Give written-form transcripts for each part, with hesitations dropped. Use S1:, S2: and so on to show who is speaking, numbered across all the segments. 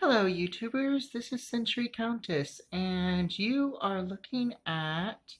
S1: Hello YouTubers, this is Century Countess and you are looking at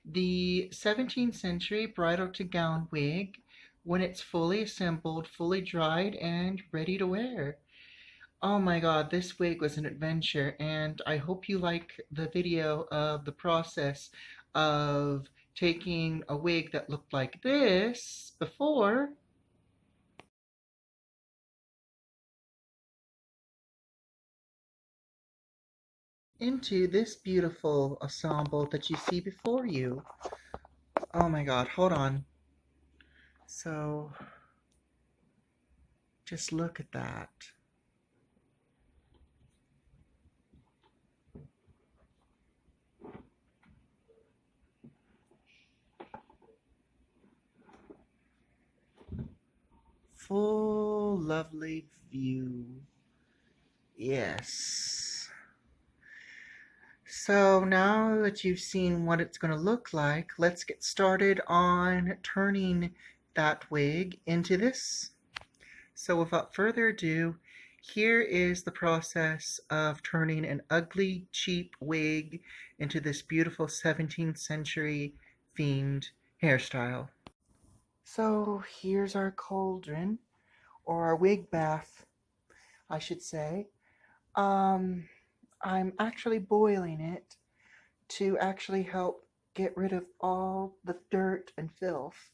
S1: the 17th century bridal to gown wig when it's fully assembled, fully dried, and ready to wear. Oh my god, this wig was an adventure and I hope you like the video of the process of taking a wig that looked like this before into this beautiful ensemble that you see before you. Oh my god, hold on. So, just look at that. Full lovely view. Yes. So now that you've seen what it's going to look like, let's get started on turning that wig into this. So without further ado, here is the process of turning an ugly, cheap wig into this beautiful 17th century themed hairstyle. So here's our cauldron, or our wig bath, I should say. Um, I'm actually boiling it to actually help get rid of all the dirt and filth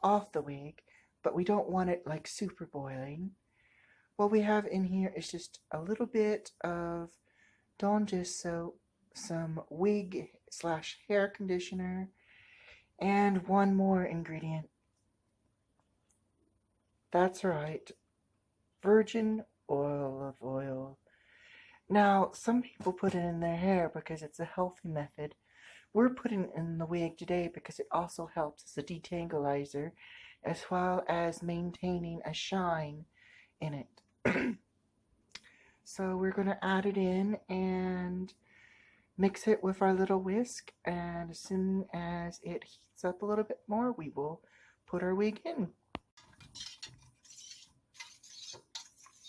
S1: off the wig, but we don't want it like super boiling. What we have in here is just a little bit of Dawn Dish soap, some wig slash hair conditioner, and one more ingredient. That's right, virgin olive oil. Now, some people put it in their hair because it's a healthy method. We're putting it in the wig today because it also helps as a detanglizer as well as maintaining a shine in it. So we're going to add it in and mix it with our little whisk, and as soon as it heats up a little bit more, we will put our wig in.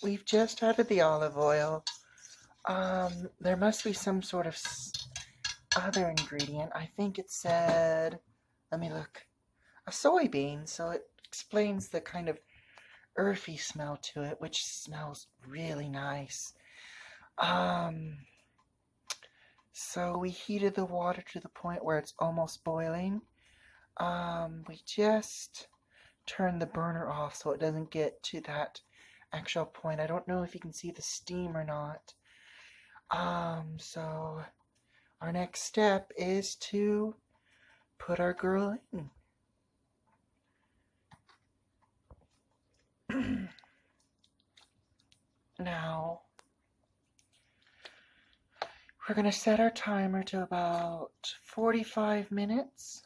S1: We've just added the olive oil. There must be some sort of other ingredient. I think it said, let me look, a soybean, so it explains the kind of earthy smell to it, which smells really nice. So we heated the water to the point where it's almost boiling. We just turned the burner off so it doesn't get to that actual point. I don't know if you can see the steam or not. So our next step is to put our girl in. Now, we're going to set our timer to about 45 minutes.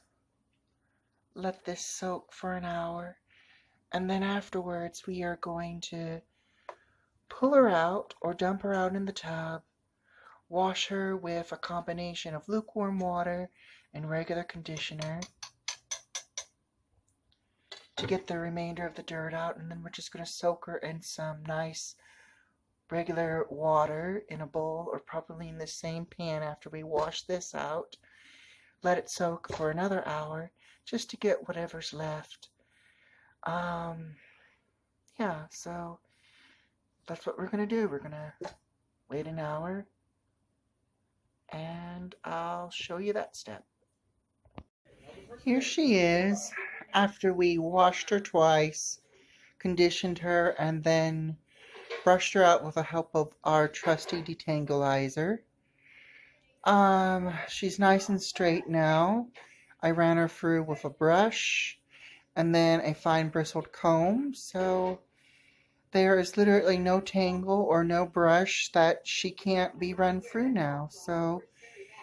S1: Let this soak for an hour. And then afterwards, we are going to pull her out or dump her out in the tub. Wash her with a combination of lukewarm water and regular conditioner to get the remainder of the dirt out. And then we're just going to soak her in some nice regular water in a bowl, or probably in the same pan after we wash this out. Let it soak for another hour just to get whatever's left. Yeah, so that's what we're going to do. We're going to wait an hour and I'll show you that step. Here she is after we washed her twice, conditioned her, and then brushed her out with the help of our trusty detanglizer. She's nice and straight now. I ran her through with a brush and then a fine bristled comb, so there is literally no tangle or no brush that she can't be run through now. So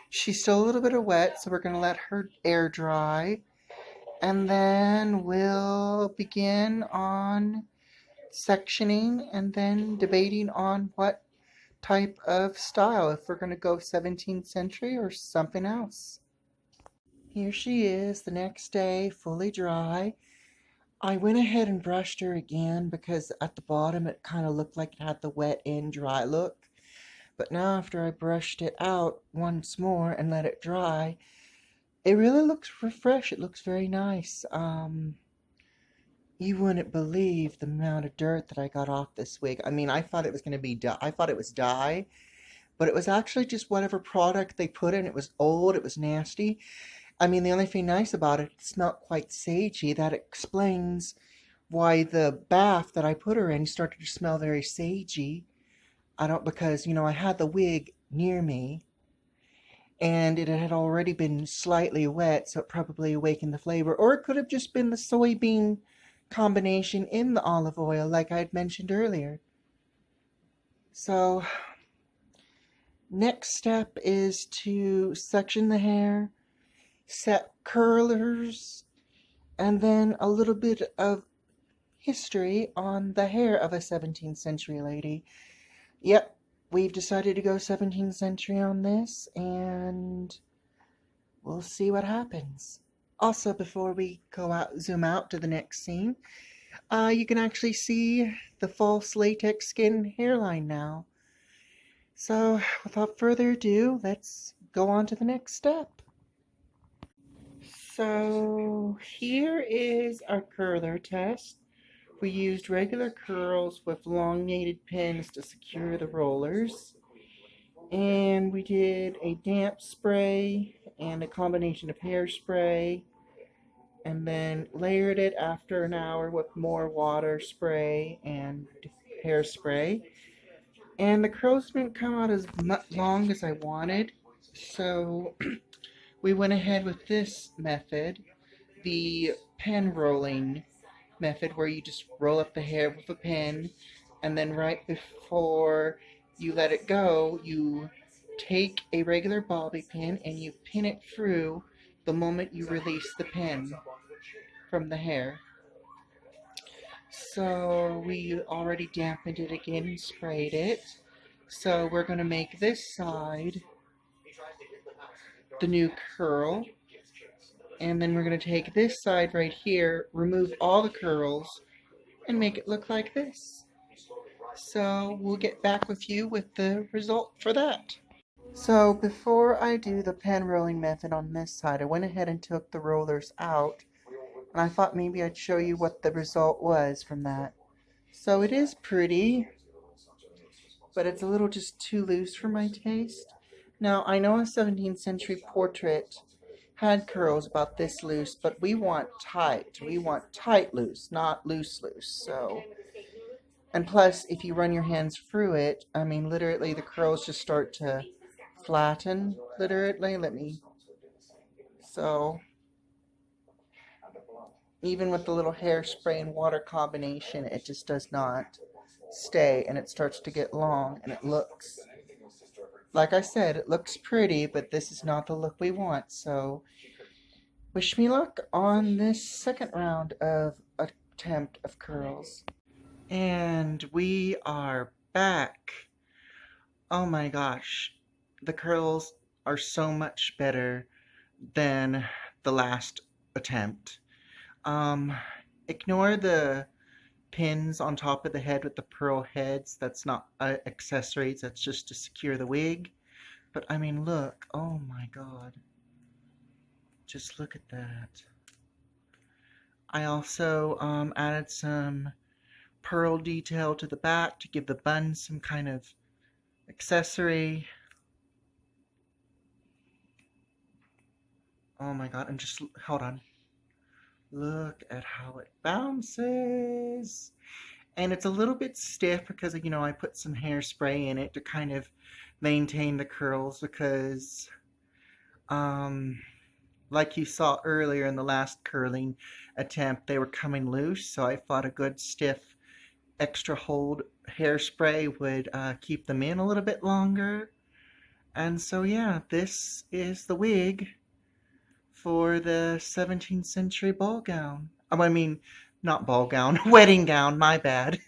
S1: she's still a little bit wet, so we're going to let her air dry, and then we'll begin on sectioning and then debating on what type of style, if we're going to go 17th century or something else. Here she is the next day, fully dry. I went ahead and brushed her again because at the bottom it kind of looked like it had the wet and dry look. But now after I brushed it out once more and let it dry, it really looks refreshed. It looks very nice. You wouldn't believe the amount of dirt that I got off this wig. I mean, I thought it was going to be dye. I thought it was dye, but it was actually just whatever product they put in. It was old. It was nasty. I mean, the only thing nice about it, it's not quite sagey. That explains why the bath that I put her in started to smell very sagey. I don't, because, I had the wig near me and it had already been slightly wet, so it probably awakened the flavor. Or it could have just been the soybean combination in the olive oil, like I had mentioned earlier. So, next step is to section the hair, set curlers, and then a little bit of history on the hair of a 17th century lady. Yep, we've decided to go 17th century on this, and we'll see what happens. Also, before we go out, zoom out to the next scene, you can actually see the false latex skin hairline now. So, without further ado, let's go on to the next step. So, here is our curler test. We used regular curls with elongated pins to secure the rollers. And we did a damp spray and a combination of hairspray, and then layered it after an hour with more water spray and hairspray. And the curls didn't come out as long as I wanted, so we went ahead with this method, the pen rolling method, where you just roll up the hair with a pin, and then right before you let it go, you take a regular bobby pin and you pin it through the moment you release the pin from the hair. So we already dampened it again and sprayed it. So we're going to make this side the new curl, and then we're going to take this side right here, remove all the curls, and make it look like this. So we'll get back with you with the result for that. So before I do the pen rolling method on this side, I went ahead and took the rollers out, and I thought maybe I'd show you what the result was from that. So it is pretty, but it's a little just too loose for my taste. Now, I know a 17th century portrait had curls about this loose, but we want tight. We want tight loose, not loose loose. So, and plus, if you run your hands through it, I mean, literally the curls just start to flatten, literally. So, even with the little hairspray and water combination, it just does not stay, and it starts to get long, and it looks, like I said, it looks pretty, but this is not the look we want. So wish me luck on this second round of attempt of curls. And we are back. Oh my gosh, the curls are so much better than the last attempt. Ignore the pins on top of the head with the pearl heads. That's not accessories, that's just to secure the wig. But I mean, look, oh my god. Just look at that. I also added some pearl detail to the back to give the bun some kind of accessory. Oh my god, and just, hold on. Look at how it bounces. And it's a little bit stiff because, I put some hairspray in it to kind of maintain the curls because, like you saw earlier in the last curling attempt, they were coming loose. So I thought a good stiff extra hold hairspray would keep them in a little bit longer. And so yeah, this is the wig for the 17th century ball gown. Oh, I mean, not ball gown, wedding gown, my bad.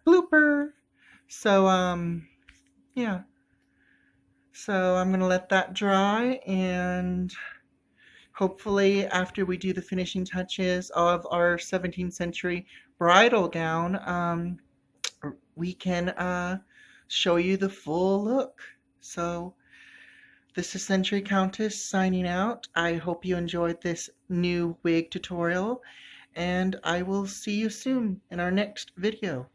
S1: Blooper. So, yeah. So I'm going to let that dry, and hopefully after we do the finishing touches of our 17th century bridal gown, we can show you the full look. So this is Century Countess signing out. I hope you enjoyed this new wig tutorial, and I will see you soon in our next video.